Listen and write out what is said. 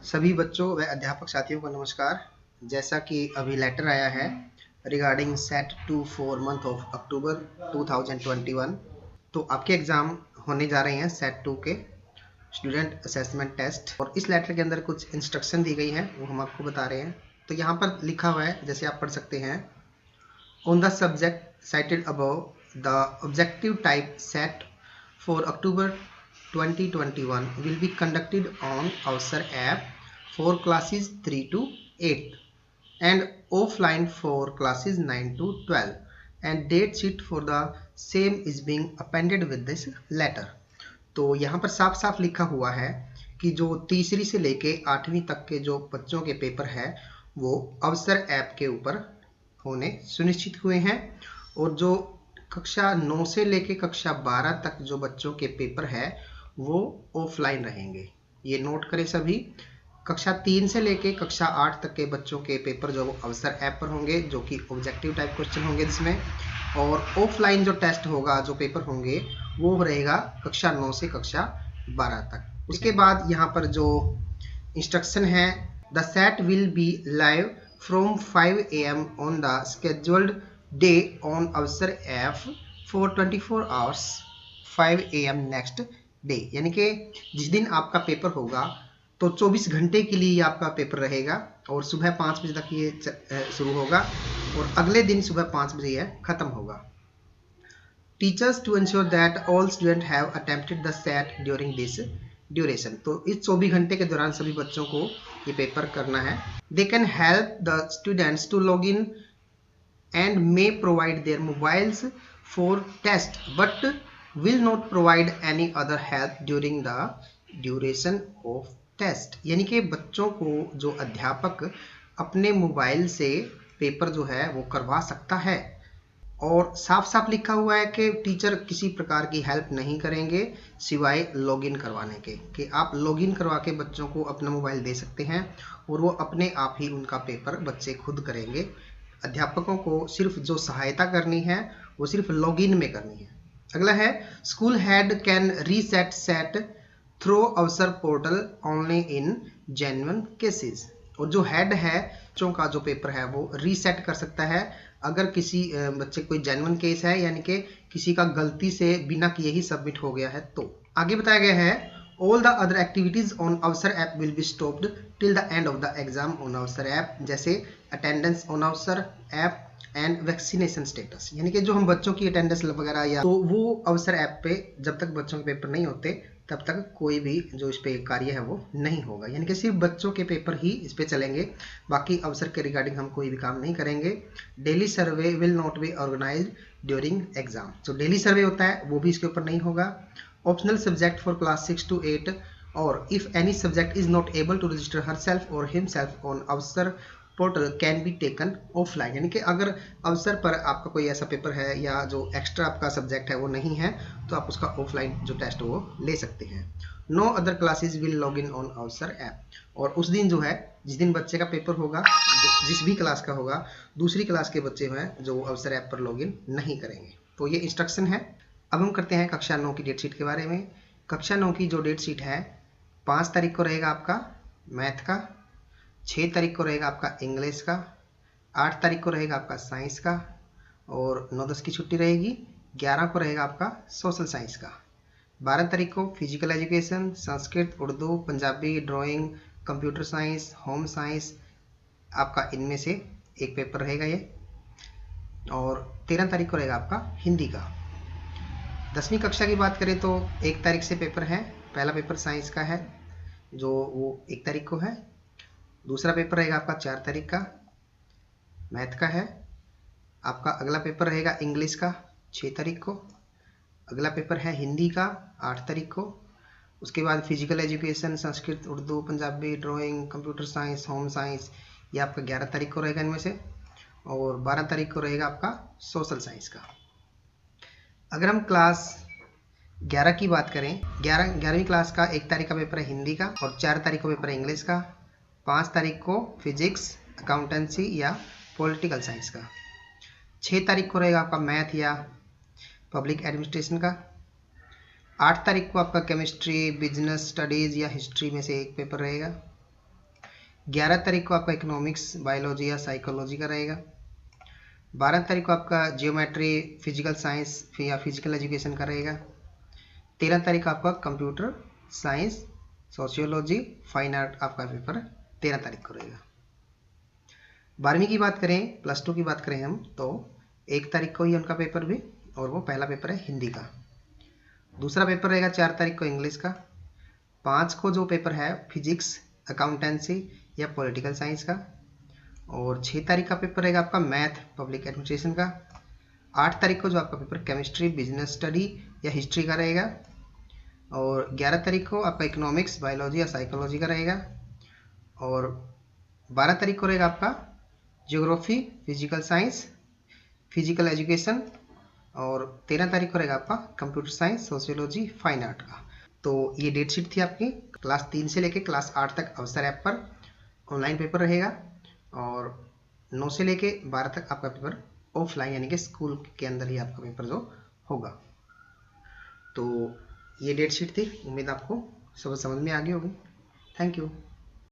सभी बच्चों व अध्यापक साथियों को नमस्कार। जैसा कि अभी लेटर आया है regarding set 2 for month of October 2021, तो आपके एग्ज़ाम होने जा रहे हैं सेट 2 के स्टूडेंट असेसमेंट टेस्ट। और इस लेटर के अंदर कुछ इंस्ट्रक्शन दी गई है, वो हम आपको बता रहे हैं। तो यहाँ पर लिखा हुआ है, जैसे आप पढ़ सकते हैं, on the subject cited above, the objective type set for October 2021 will be conducted on Avsar app for classes 3 to 8 and offline for classes 9 to 12, and date sheet for the same is being appended with this letter। तो यहाँ पर साफ साफ लिखा हुआ है कि जो तीसरी से लेके 8वीं तक के जो बच्चों के पेपर है वो अवसर ऐप के ऊपर होने सुनिश्चित हुए हैं, और जो कक्षा 9 से लेके कक्षा 12 तक जो बच्चों के पेपर है वो ऑफलाइन रहेंगे। ये नोट करें सभी। कक्षा 3 से लेके कक्षा 8 तक के बच्चों के पेपर जो अवसर ऐप पर होंगे, जो कि ऑब्जेक्टिव टाइप क्वेश्चन होंगे जिसमें, और ऑफलाइन जो टेस्ट होगा, जो पेपर होंगे, वो रहेगा कक्षा 9 से कक्षा 12 तक। उसके बाद यहाँ पर जो इंस्ट्रक्शन है, the set will be live from 5 AM on the scheduled day on Avsar app for 24 hours 5 AM next day। यानी कि जिस दिन आपका पेपर होगा तो 24 घंटे के लिए आपका पेपर रहेगा, और सुबह 5 बजे तक ये शुरू होगा और अगले दिन सुबह 5 बजे यह खत्म होगा। Teachers to ensure that all students have attempted the set during this duration. तो इस 24 घंटे के दौरान सभी बच्चों को ये पेपर करना है। They can help the students to log in and may provide their mobiles for test but will not provide any other help during the duration of test. यानी कि बच्चों को जो अध्यापक अपने मोबाइल से पेपर जो है वो करवा सकता है, और साफ साफ लिखा हुआ है कि टीचर किसी प्रकार की हेल्प नहीं करेंगे सिवाय लॉगिन करवाने के, कि आप लॉगिन करवा के बच्चों को अपना मोबाइल दे सकते हैं और वो अपने आप ही उनका पेपर बच्चे खुद करेंगे। अध्यापकों को सिर्फ जो सहायता करनी है वो सिर्फ लॉगिन में करनी है। अगला है, school head can reset set through Avsar portal only in genuine cases. और जो हेड है बच्चों का जो पेपर है वो रीसेट कर सकता है अगर किसी बच्चे कोई जेन्युइन केस है, यानी कि किसी का गलती से बिना किए ही सबमिट हो गया है। तो आगे बताया गया है, all the other activities on Avsar app will be stopped till the end of the exam on Avsar app, जैसे attendance on Avsar app and vaccination status. यानी कि जो हम बच्चों की अटेंडेंस वगैरह या तो वो अवसर ऐप पे जब तक बच्चों के पेपर नहीं होते तब तक कोई भी जो इस पे कार्य है वो नहीं होगा। यानी कि सिर्फ बच्चों के पेपर ही इस पे चलेंगे, बाकी अवसर के रिगार्डिंग हम कोई भी काम नहीं करेंगे। Daily survey will not be organised during exam. जो डेली सर्वे होता है वो भी इसके ऊपर नहीं होगा। Optional subject for class 6 to 8, और if any subject is not able to register herself और himself on Avsar portal can be taken offline. यानी कि अगर अवसर पर आपका कोई ऐसा पेपर है या जो एक्स्ट्रा आपका सब्जेक्ट है वो नहीं है तो आप उसका ऑफलाइन जो टेस्ट वो ले सकते हैं। No other classes will log in on Avsar app. और उस दिन जो है, जिस दिन बच्चे का पेपर होगा, जिस भी क्लास का होगा, दूसरी क्लास के बच्चे हैं जो अवसर ऐप पर लॉग इन नहीं करेंगे। तो ये इंस्ट्रक्शन है। अब हम करते हैं कक्षा 9 की डेट शीट के बारे में। कक्षा 9 की जो डेट शीट है, 5 तारीख को रहेगा आपका मैथ का, 6 तारीख को रहेगा आपका इंग्लिश का, 8 तारीख को रहेगा आपका साइंस का, और 9-10 की छुट्टी रहेगी। 11 को रहेगा आपका सोशल साइंस का। 12 तारीख को physical education, Sanskrit, Urdu, Punjabi, drawing, computer science, home science, आपका इनमें से एक पेपर रहेगा ये। और 13 तारीख को रहेगा आपका हिंदी का। 10वीं कक्षा की बात करें तो 1 तारीख से पेपर है। पहला पेपर साइंस का है जो वो 1 तारीख को है। दूसरा पेपर रहेगा आपका 4 तारीख का, मैथ का है। आपका अगला पेपर रहेगा इंग्लिश का 6 तारीख को। अगला पेपर है हिंदी का 8 तारीख को। उसके बाद physical education, Sanskrit, Urdu, Punjabi, drawing, computer science, home science, ये आपका 11 तारीख को रहेगा इनमें से। और 12 तारीख को रहेगा आपका सोशल साइंस का। अगर हम क्लास 11 की बात करें, 11वीं क्लास का 1 तारीख का पेपर है हिंदी का, और 4 तारीख को पेपर है इंग्लिश का। 5 तारीख को फिजिक्स, अकाउंटेंसी या पॉलिटिकल साइंस का। 6 तारीख को रहेगा आपका मैथ या पब्लिक एडमिनिस्ट्रेशन का। 8 तारीख को आपका केमिस्ट्री, बिजनेस स्टडीज़ या हिस्ट्री में से एक पेपर रहेगा। 11 तारीख को आपका इकोनॉमिक्स, बायोलॉजी या साइकोलॉजी का रहेगा। 12 तारीख को आपका जियोमेट्री, फिजिकल साइंस या फिजिकल एजुकेशन का रहेगा। 13 तारीख को आपका computer science, sociology, fine art आपका पेपर 13 तारीख को रहेगा। 12वीं की बात करें, प्लस 2 की बात करें हम, तो 1 तारीख को ही उनका पेपर भी, और वो पहला पेपर है हिंदी का। दूसरा पेपर रहेगा 4 तारीख को इंग्लिश का। 5 को जो पेपर है फिजिक्स, अकाउंटेंसी या पॉलिटिकल साइंस का। और 6 तारीख का पेपर रहेगा आपका मैथ, पब्लिक एडमिनिस्ट्रेशन का। 8 तारीख को जो आपका पेपर केमिस्ट्री, बिजनेस स्टडी या हिस्ट्री का रहेगा। और 11 तारीख को आपका इकोनॉमिक्स, बायोलॉजी या साइकोलॉजी का रहेगा। और 12 तारीख को रहेगा आपका geography, physical science, physical education. और 13 तारीख को रहेगा आपका computer science, sociology, fine art का। तो ये डेट शीट थी आपकी। क्लास 3 से लेके क्लास 8 तक अवसर ऐप पर ऑनलाइन पेपर रहेगा, और 9 से लेके 12 तक आपका पेपर ऑफलाइन यानी कि स्कूल के अंदर ही आपका पेपर जो होगा। तो ये डेट शीट थी। उम्मीद आपको सब समझ में आ गई होगी। Thank you.